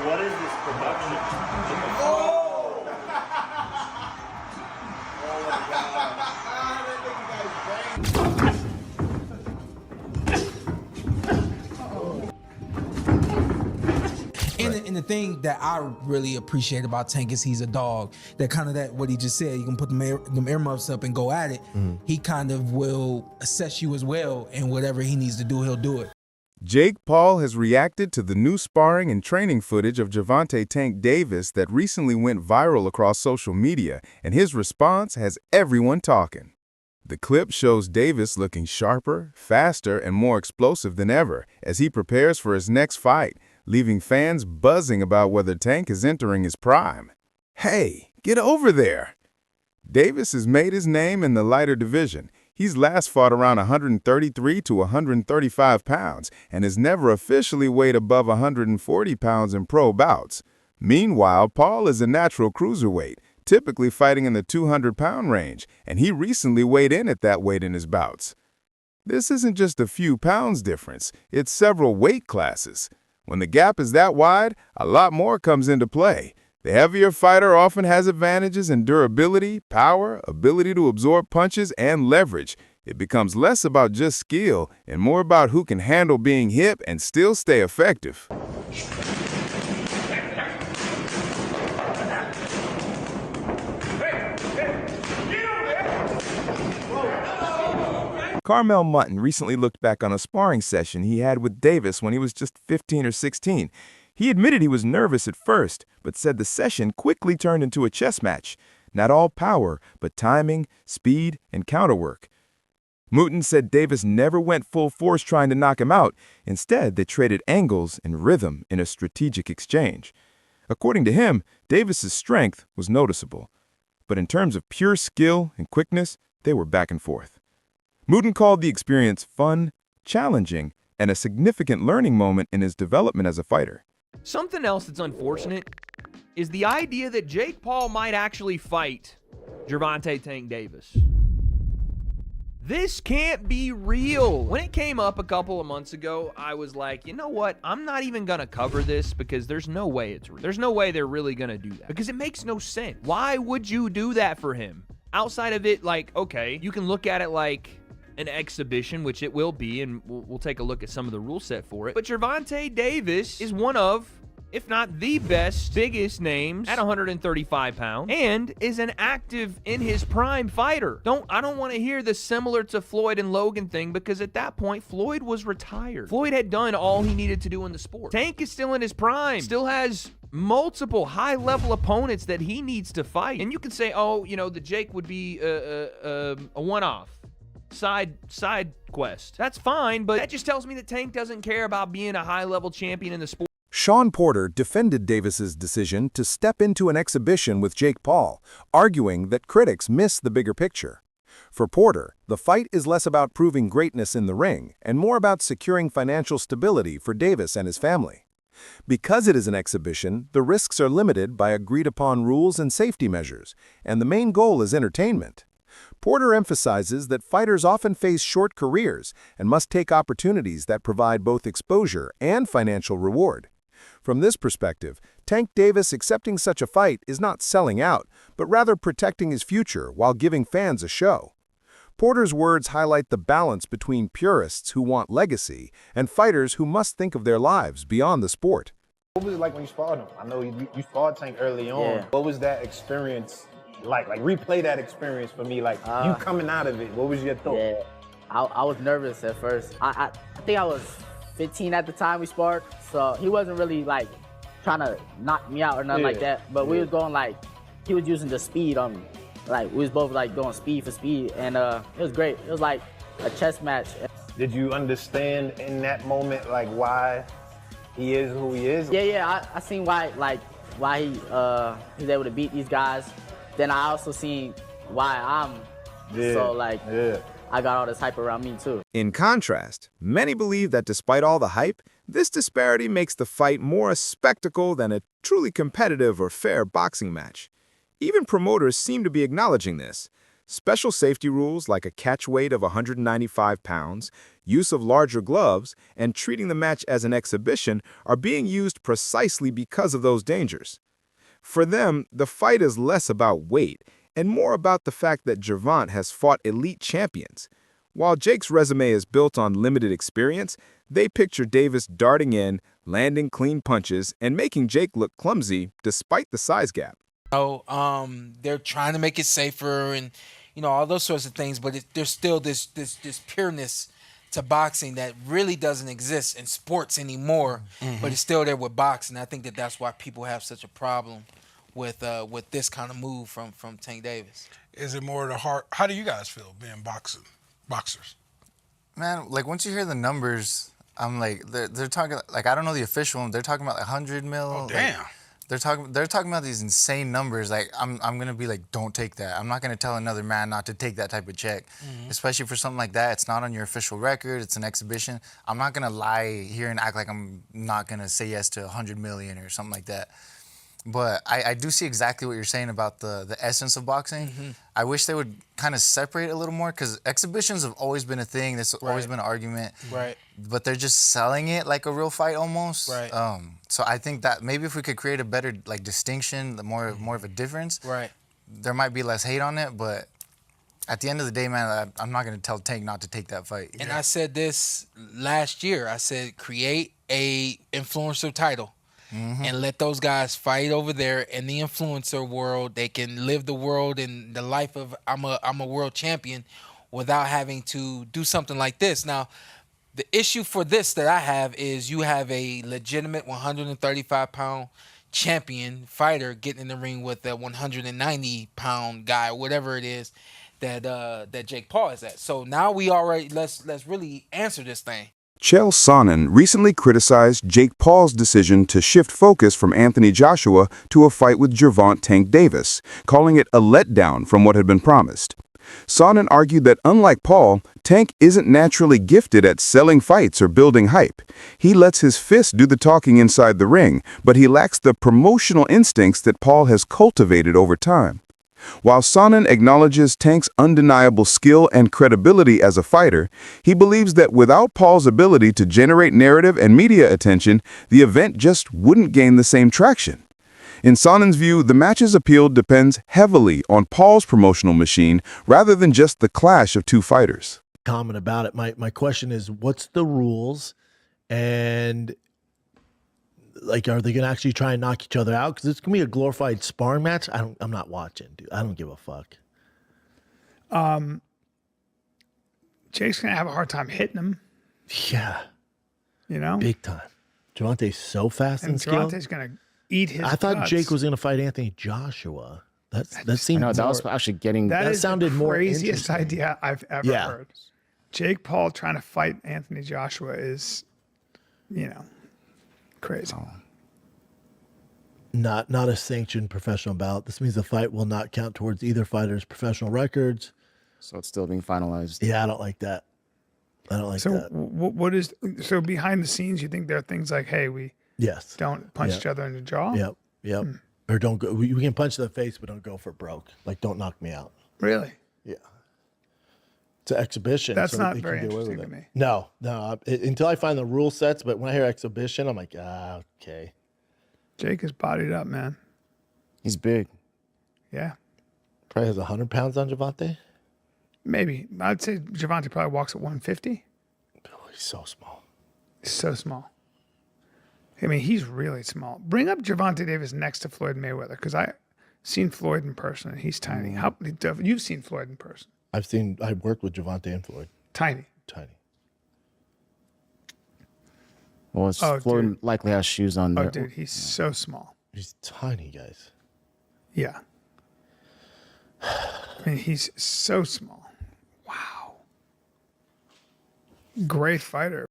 What is this production? Oh! And the thing that I really appreciate about Tank is he's a dog. That kind of what he just said, you can put them earmuffs up and go at it. He kind of will assess you as well, and whatever he needs to do, he'll do it. Jake Paul has reacted to the new sparring and training footage of Gervonta Tank Davis that recently went viral across social media, and his response has everyone talking. The clip shows Davis looking sharper, faster, and more explosive than ever as he prepares for his next fight, leaving fans buzzing about whether Tank is entering his prime. Hey, get over there! Davis has made his name in the lighter division. He's last fought around 133 to 135 pounds and has never officially weighed above 140 pounds in pro bouts. Meanwhile, Paul is a natural cruiserweight, typically fighting in the 200-pound range, and he recently weighed in at that weight in his bouts. This isn't just a few pounds difference, it's several weight classes. When the gap is that wide, a lot more comes into play. The heavier fighter often has advantages in durability, power, ability to absorb punches, and leverage. It becomes less about just skill and more about who can handle being hit and still stay effective. Carmel Mutton recently looked back on a sparring session he had with Davis when he was just 15 or 16. He admitted he was nervous at first, but said the session quickly turned into a chess match. Not all power, but timing, speed, and counterwork. Mutton said Davis never went full force trying to knock him out. Instead, they traded angles and rhythm in a strategic exchange. According to him, Davis's strength was noticeable. But in terms of pure skill and quickness, they were back and forth. Mutton called the experience fun, challenging, and a significant learning moment in his development as a fighter. Something else that's unfortunate is the idea that Jake Paul might actually fight Gervonta Tank Davis. This can't be real. When it came up a couple of months ago, I was like, you know what? I'm not even going to cover this because there's no way it's real. There's no way they're really going to do that because it makes no sense. Why would you do that for him? Outside of it, like, okay, you can look at it like an exhibition, which it will be, and we'll take a look at some of the rule set for it. But Gervonta Davis is one of, if not the best, biggest names at 135 pounds, and is an active in his prime fighter. I don't want to hear the similar to Floyd and Logan thing, because at that point, Floyd was retired. Floyd had done all he needed to do in the sport. Tank is still in his prime, still has multiple high-level opponents that he needs to fight. And you can say, oh, you know, the Jake would be a one-off. Side quest. That's fine, but that just tells me that Tank doesn't care about being a high-level champion in the sport. Sean Porter defended Davis's decision to step into an exhibition with Jake Paul, arguing that critics miss the bigger picture. For Porter, the fight is less about proving greatness in the ring and more about securing financial stability for Davis and his family. Because it is an exhibition, the risks are limited by agreed-upon rules and safety measures, and the main goal is entertainment. Porter emphasizes that fighters often face short careers and must take opportunities that provide both exposure and financial reward. From this perspective, Tank Davis accepting such a fight is not selling out, but rather protecting his future while giving fans a show. Porter's words highlight the balance between purists who want legacy and fighters who must think of their lives beyond the sport. What was it like when you sparred him? I know you sparred Tank early on. Yeah. What was that experience like replay that experience for me, like you coming out of it. What was your thought? Yeah, I was nervous at first. I think I was 15 at the time we sparred, so he wasn't really like trying to knock me out or nothing like that, but we was going like, he was using the speed on me. Like we was both like going speed for speed, and it was great. It was like a chess match. Did you understand in that moment like why he is who he is? Yeah, I seen why he's able to beat these guys. Then I also seen why I'm so like, I got all this hype around me too. In contrast, many believe that despite all the hype, this disparity makes the fight more a spectacle than a truly competitive or fair boxing match. Even promoters seem to be acknowledging this. Special safety rules like a catch weight of 195 pounds, use of larger gloves, and treating the match as an exhibition are being used precisely because of those dangers. For them, the fight is less about weight and more about the fact that Gervonta has fought elite champions. While Jake's resume is built on limited experience, they picture Davis darting in, landing clean punches, and making Jake look clumsy despite the size gap. They're trying to make it safer and, all those sorts of things, but there's still this pureness to boxing that really doesn't exist in sports anymore, but it's still there with boxing. I think that's why people have such a problem with this kind of move from Tank Davis. Is it more the heart? How do you guys feel being boxers? Man, like once you hear the numbers, I'm like, they're talking, like I don't know the official one, they're talking about like 100 mil. Oh, damn. Like, they're talking about these insane numbers. Like I'm gonna be like, don't take that. I'm not gonna tell another man not to take that type of check, especially for something like that. It's not on your official record. It's an exhibition. I'm not gonna lie here and act like I'm not gonna say yes to 100 million or something like that. But I do see exactly what you're saying about the essence of boxing. I wish they would kind of separate a little more because exhibitions have always been a thing. There's always been an argument. Right. But they're just selling it like a real fight almost. Right. So I think that maybe if we could create a better like distinction, more of a difference. Right. There might be less hate on it, but at the end of the day, man, I'm not gonna tell Tank not to take that fight. And I said this last year. I said create a influencer title. And let those guys fight over there in the influencer world. They can live the world and the life of I'm a world champion without having to do something like this. Now, the issue for this that I have is you have a legitimate 135-pound champion fighter getting in the ring with a 190-pound guy, whatever it is that Jake Paul is at. So now we already let's really answer this thing. Chael Sonnen recently criticized Jake Paul's decision to shift focus from Anthony Joshua to a fight with Gervonta Tank Davis, calling it a letdown from what had been promised. Sonnen argued that unlike Paul, Tank isn't naturally gifted at selling fights or building hype. He lets his fists do the talking inside the ring, but he lacks the promotional instincts that Paul has cultivated over time. While Sonnen acknowledges Tank's undeniable skill and credibility as a fighter, he believes that without Paul's ability to generate narrative and media attention, the event just wouldn't gain the same traction. In Sonnen's view, the match's appeal depends heavily on Paul's promotional machine rather than just the clash of two fighters. Comment about it. My question is, what's the rules, and like, are they gonna actually try and knock each other out? Because it's gonna be a glorified sparring match. I'm not watching, dude. I don't give a fuck. Jake's gonna have a hard time hitting him. Yeah, big time. Gervonta's so fast and skilled. Gervonta's gonna eat his. I thought guts. Jake was gonna fight Anthony Joshua. That seemed. No, that was actually getting. That is sounded the more craziest interesting. idea I've ever heard. Jake Paul trying to fight Anthony Joshua is, crazy. Not a sanctioned professional bout. This means the fight will not count towards either fighter's professional records. So it's still being finalized. Yeah, I don't like that. I don't like that. What is so behind the scenes? You think there are things like, hey, we don't punch each other in the jaw. Yep. Or don't go. We can punch in the face, but don't go for broke. Like, don't knock me out. Really? Yeah. It's an exhibition. That's so not they very can get away interesting with to it. me. No. Until I find the rule sets, but when I hear exhibition, I'm like, okay. Jake is bodied up, man. He's big. Yeah. Probably has 100 pounds on Gervonta. Maybe. I'd say Gervonta probably walks at 150. Oh, he's so small. He's so small. I mean, he's really small. Bring up Gervonta Davis next to Floyd Mayweather, because I've seen Floyd in person, and he's tiny. You've seen Floyd in person. I've worked with Gervonta and Floyd. Tiny. Well, Floyd dude. likely has shoes on there. Oh, dude, he's so small. He's tiny, guys. Yeah. I mean, he's so small. Wow. Great fighter.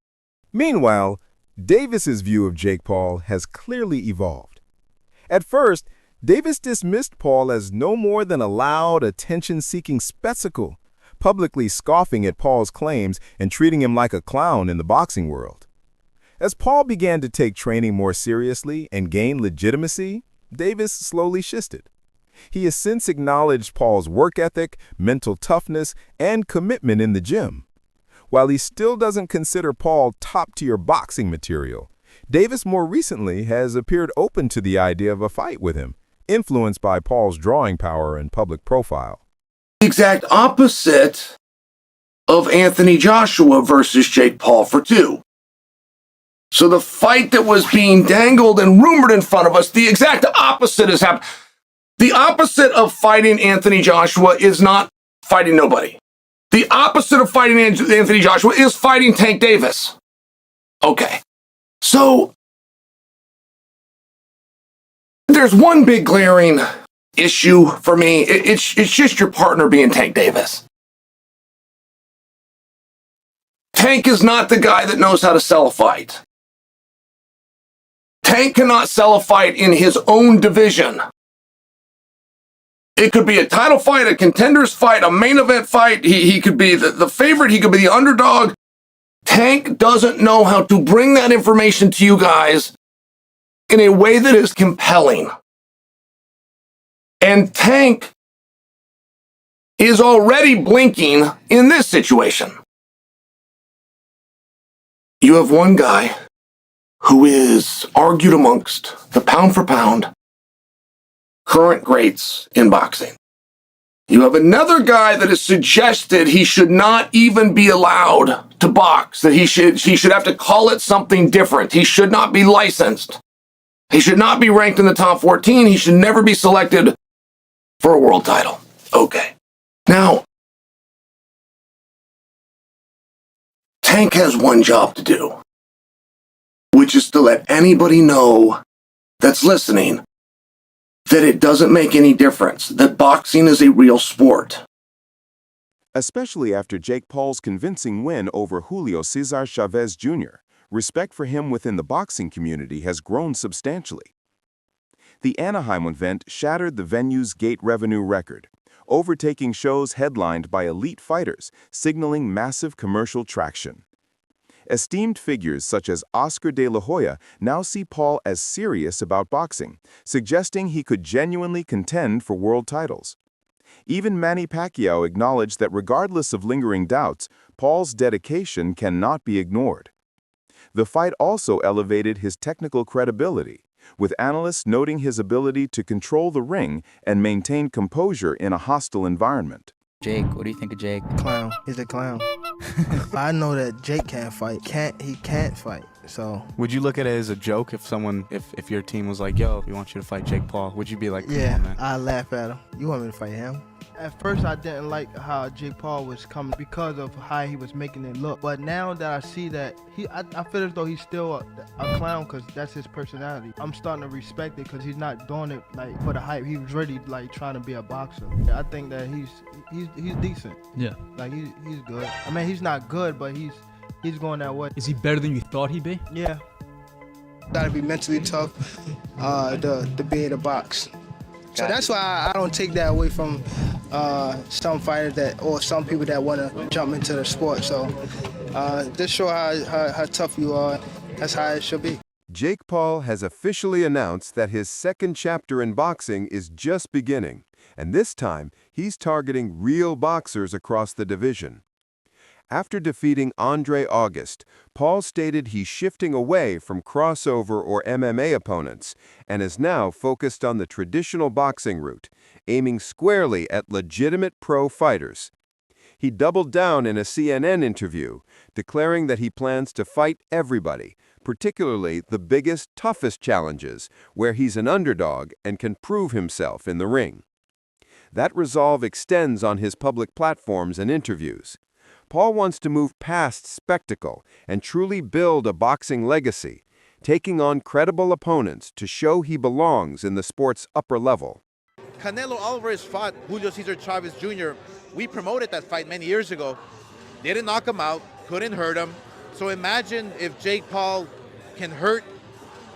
Meanwhile, Davis's view of Jake Paul has clearly evolved. At first, Davis dismissed Paul as no more than a loud, attention-seeking spectacle, publicly scoffing at Paul's claims and treating him like a clown in the boxing world. As Paul began to take training more seriously and gain legitimacy, Davis slowly shifted. He has since acknowledged Paul's work ethic, mental toughness, and commitment in the gym. While he still doesn't consider Paul top-tier boxing material, Davis more recently has appeared open to the idea of a fight with him, influenced by Paul's drawing power and public profile. The exact opposite of Anthony Joshua versus Jake Paul for 2. So the fight that was being dangled and rumored in front of us, the exact opposite has happened. The opposite of fighting Anthony Joshua is not fighting nobody. The opposite of fighting Anthony Joshua is fighting Tank Davis. Okay. So there's one big glaring issue for me. It's just your partner being Tank Davis. Tank is not the guy that knows how to sell a fight. Tank cannot sell a fight in his own division. It could be a title fight, a contenders fight, a main event fight. He could be the favorite. He could be the underdog. Tank doesn't know how to bring that information to you guys in a way that is compelling. And Tank is already blinking in this situation. You have one guy who is argued amongst the pound for pound current greats in boxing. You have another guy that has suggested he should not even be allowed to box, that he should have to call it something different. He should not be licensed. He should not be ranked in the top 14. He should never be selected for a world title. Okay. Now, Tank has one job to do, which is to let anybody know that's listening that it doesn't make any difference, that boxing is a real sport. Especially after Jake Paul's convincing win over Julio Cesar Chavez Jr., respect for him within the boxing community has grown substantially. The Anaheim event shattered the venue's gate revenue record, overtaking shows headlined by elite fighters, signaling massive commercial traction. Esteemed figures such as Oscar de la Hoya now see Paul as serious about boxing, suggesting he could genuinely contend for world titles. Even Manny Pacquiao acknowledged that regardless of lingering doubts, Paul's dedication cannot be ignored. The fight also elevated his technical credibility, with analysts noting his ability to control the ring and maintain composure in a hostile environment. Jake, what do you think of Jake? Clown. He's a clown. I know that Jake can't fight. He can't fight. So would you look at it as a joke if your team was like, yo, we want you to fight Jake Paul? Would you be like, yeah, on, man? I laugh at him. You want me to fight him? At first, I didn't like how Jake Paul was coming because of how he was making it look. But now that I see that, I feel as though he's still a clown because that's his personality. I'm starting to respect it because he's not doing it like for the hype. He was really like trying to be a boxer. I think that he's decent. Yeah. Like he's good. I mean, he's not good, but he's going that way. Is he better than you thought he'd be? Yeah. Gotta be mentally tough to be in a box. So that's why I don't take that away from some fighters or some people that want to jump into the sport. So just show how tough you are. That's how it should be. Jake Paul has officially announced that his second chapter in boxing is just beginning, and this time he's targeting real boxers across the division. After defeating Andre August, Paul stated he's shifting away from crossover or MMA opponents and is now focused on the traditional boxing route, aiming squarely at legitimate pro fighters. He doubled down in a CNN interview, declaring that he plans to fight everybody, particularly the biggest, toughest challenges, where he's an underdog and can prove himself in the ring. That resolve extends on his public platforms and interviews. Paul wants to move past spectacle and truly build a boxing legacy, taking on credible opponents to show he belongs in the sport's upper level. Canelo Alvarez fought Julio Cesar Chavez Jr. We promoted that fight many years ago. Didn't knock him out, couldn't hurt him. So imagine if Jake Paul can hurt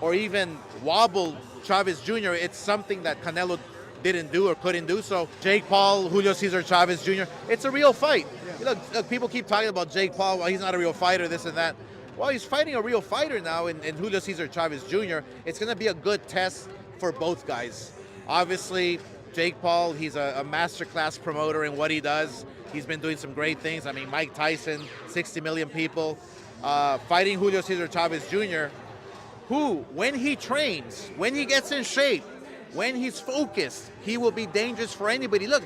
or even wobble Chavez Jr. It's something that Canelo didn't do or couldn't do. So Jake Paul, Julio Cesar Chavez Jr., it's a real fight. Yeah. Look, people keep talking about Jake Paul, well, he's not a real fighter, this and that. Well, he's fighting a real fighter now in Julio Cesar Chavez Jr. It's going to be a good test for both guys. Obviously, Jake Paul, he's a masterclass promoter in what he does. He's been doing some great things. I mean, Mike Tyson, 60 million people, fighting Julio Cesar Chavez Jr., who, when he trains, when he gets in shape, when he's focused, he will be dangerous for anybody. Look,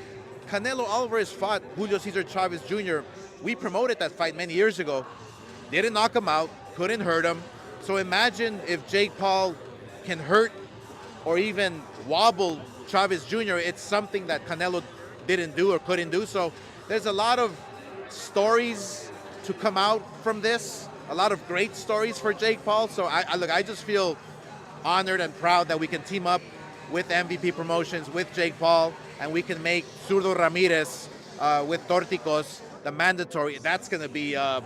Canelo Alvarez fought Julio Cesar Chavez Jr. We promoted that fight many years ago. Didn't knock him out, couldn't hurt him. So imagine if Jake Paul can hurt or even wobble Chavez Jr. It's something that Canelo didn't do or couldn't do. So there's a lot of stories to come out from this, a lot of great stories for Jake Paul. So I just feel honored and proud that we can team up with MVP Promotions, with Jake Paul, and we can make Zurdo Ramirez with Torticos the mandatory. That's going to be a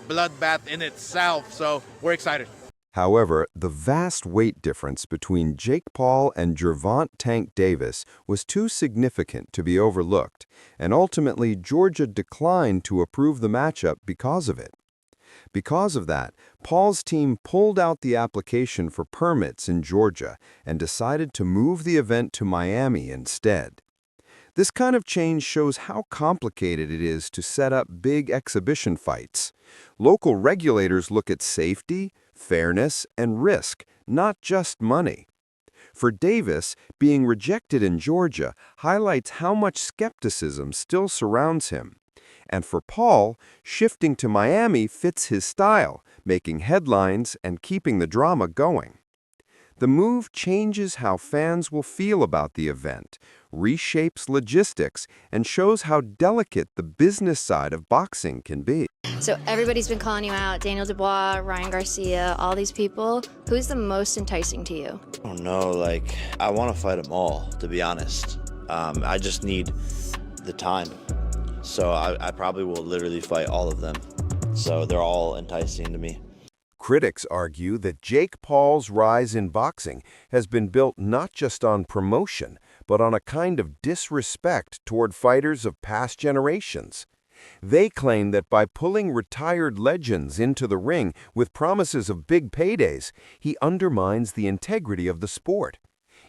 bloodbath in itself. So we're excited. However, the vast weight difference between Jake Paul and Gervonta Tank Davis was too significant to be overlooked, and ultimately Georgia declined to approve the matchup because of it. Because of that, Paul's team pulled out the application for permits in Georgia and decided to move the event to Miami instead. This kind of change shows how complicated it is to set up big exhibition fights. Local regulators look at safety, fairness, and risk, not just money. For Davis, being rejected in Georgia highlights how much skepticism still surrounds him. And for Paul, shifting to Miami fits his style, making headlines and keeping the drama going. The move changes how fans will feel about the event, reshapes logistics, and shows how delicate the business side of boxing can be. So everybody's been calling you out, Daniel Dubois, Ryan Garcia, all these people. Who's the most enticing to you? Oh no, I want to fight them all, to be honest. I just need the time. So I probably will literally fight all of them. So they're all enticing to me. Critics argue that Jake Paul's rise in boxing has been built not just on promotion, but on a kind of disrespect toward fighters of past generations. They claim that by pulling retired legends into the ring with promises of big paydays, he undermines the integrity of the sport.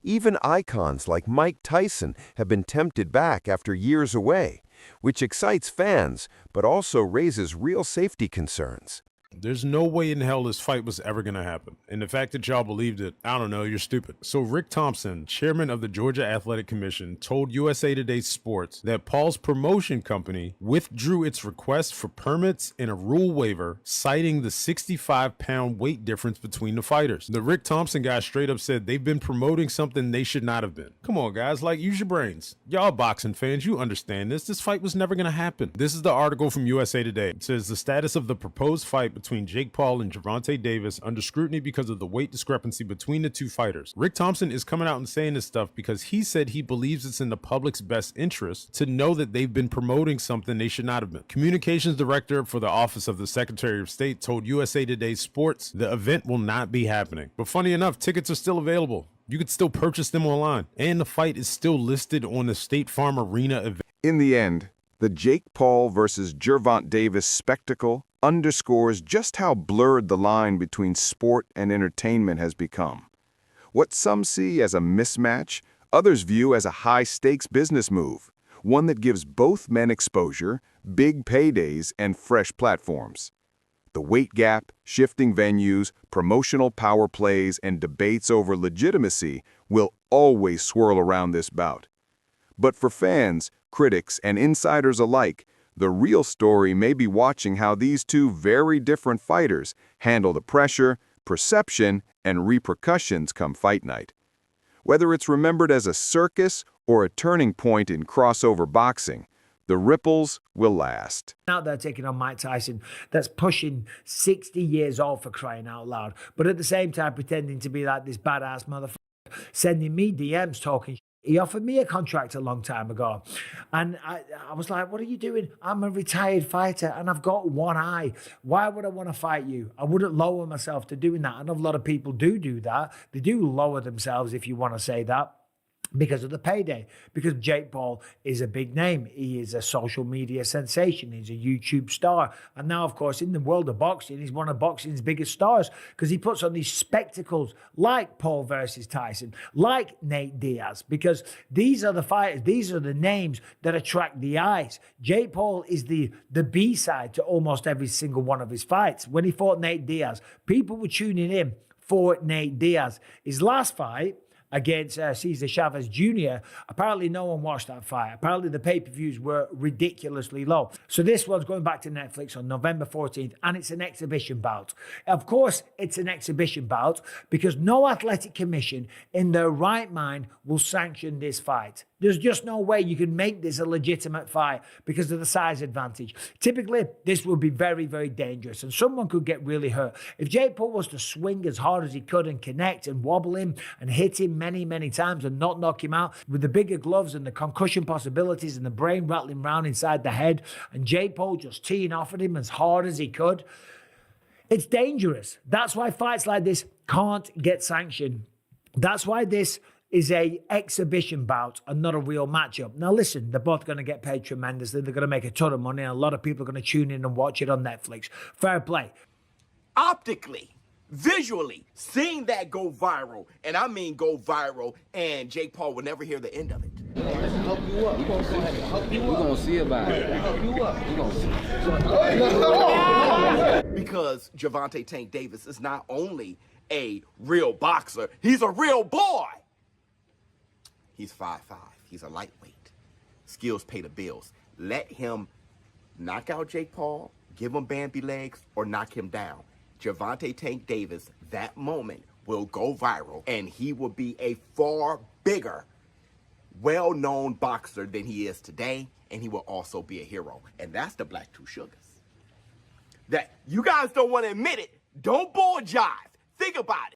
Even icons like Mike Tyson have been tempted back after years away, which excites fans but also raises real safety concerns. There's no way in hell this fight was ever going to happen. And the fact that y'all believed it, I don't know, you're stupid. So Rick Thompson, chairman of the Georgia Athletic Commission, told USA Today Sports that Paul's promotion company withdrew its request for permits and a rule waiver, citing the 65-pound weight difference between the fighters. The Rick Thompson guy straight up said they've been promoting something they should not have been. Come on, guys, use your brains. Y'all boxing fans, you understand this. This fight was never going to happen. This is the article from USA Today. It says the status of the proposed fight between Jake Paul and Gervonta Davis under scrutiny because of the weight discrepancy between the two fighters. Rick Thompson is coming out and saying this stuff because he said he believes it's in the public's best interest to know that they've been promoting something they should not have been. Communications director for the Office of the Secretary of State told USA Today Sports the event will not be happening. But funny enough, tickets are still available. You could still purchase them online, and the fight is still listed on the State Farm Arena event. In the end, the Jake Paul versus Gervonta Davis spectacle underscores just how blurred the line between sport and entertainment has become. What some see as a mismatch, others view as a high-stakes business move, one that gives both men exposure, big paydays, and fresh platforms. The weight gap, shifting venues, promotional power plays, and debates over legitimacy will always swirl around this bout. But for fans, critics, and insiders alike, the real story may be watching how these two very different fighters handle the pressure, perception, and repercussions come fight night. Whether it's remembered as a circus or a turning point in crossover boxing, the ripples will last. Out there taking on Mike Tyson that's pushing 60 years old, for crying out loud, but at the same time pretending to be like this badass motherfucker, sending me DMs talking. He offered me a contract a long time ago. And I was like, what are you doing? I'm a retired fighter and I've got one eye. Why would I want to fight you? I wouldn't lower myself to doing that. I know a lot of people do that. They do lower themselves, if you want to say that. because of the payday, because Jake Paul is a big name. He is a social media sensation. He's a YouTube star. And now, of course, in the world of boxing, he's one of boxing's biggest stars because he puts on these spectacles like Paul versus Tyson, like Nate Diaz, because these are the fighters, these are the names that attract the eyes. Jake Paul is the B-side to almost every single one of his fights. When he fought Nate Diaz, people were tuning in for Nate Diaz. His last fight, against Cesar Chavez Jr. Apparently no one watched that fight. Apparently the pay-per-views were ridiculously low. So this one's going back to Netflix on November 14th, and it's an exhibition bout. Of course, it's an exhibition bout because no athletic commission in their right mind will sanction this fight. There's just no way you can make this a legitimate fight because of the size advantage. Typically, this would be very, very dangerous and someone could get really hurt. If Jake Paul was to swing as hard as he could and connect and wobble him and hit him many, many times and not knock him out with the bigger gloves and the concussion possibilities and the brain rattling around inside the head and Jake Paul just teeing off at him as hard as he could, it's dangerous. That's why fights like this can't get sanctioned. That's why this is a exhibition bout and not a real matchup. Now listen, they're both going to get paid tremendously. They're going to make a ton of money and a lot of people are going to tune in and watch it on Netflix. Fair play. Optically, visually, seeing that go viral, and I mean go viral, and Jake Paul will never hear the end of it. Help you up. We're going to help you up. We're going to see about it. Help you up. We're going to see. Because Gervonta Tank Davis is not only a real boxer, he's a real boy. He's 5'5". He's a lightweight. Skills pay the bills. Let him knock out Jake Paul, give him Bambi legs, or knock him down. Gervonta Tank Davis, that moment, will go viral, and he will be a far bigger, well-known boxer than he is today, and he will also be a hero. And that's the Black Two Sugars. That you guys don't want to admit it. Don't bull jive. Think about it.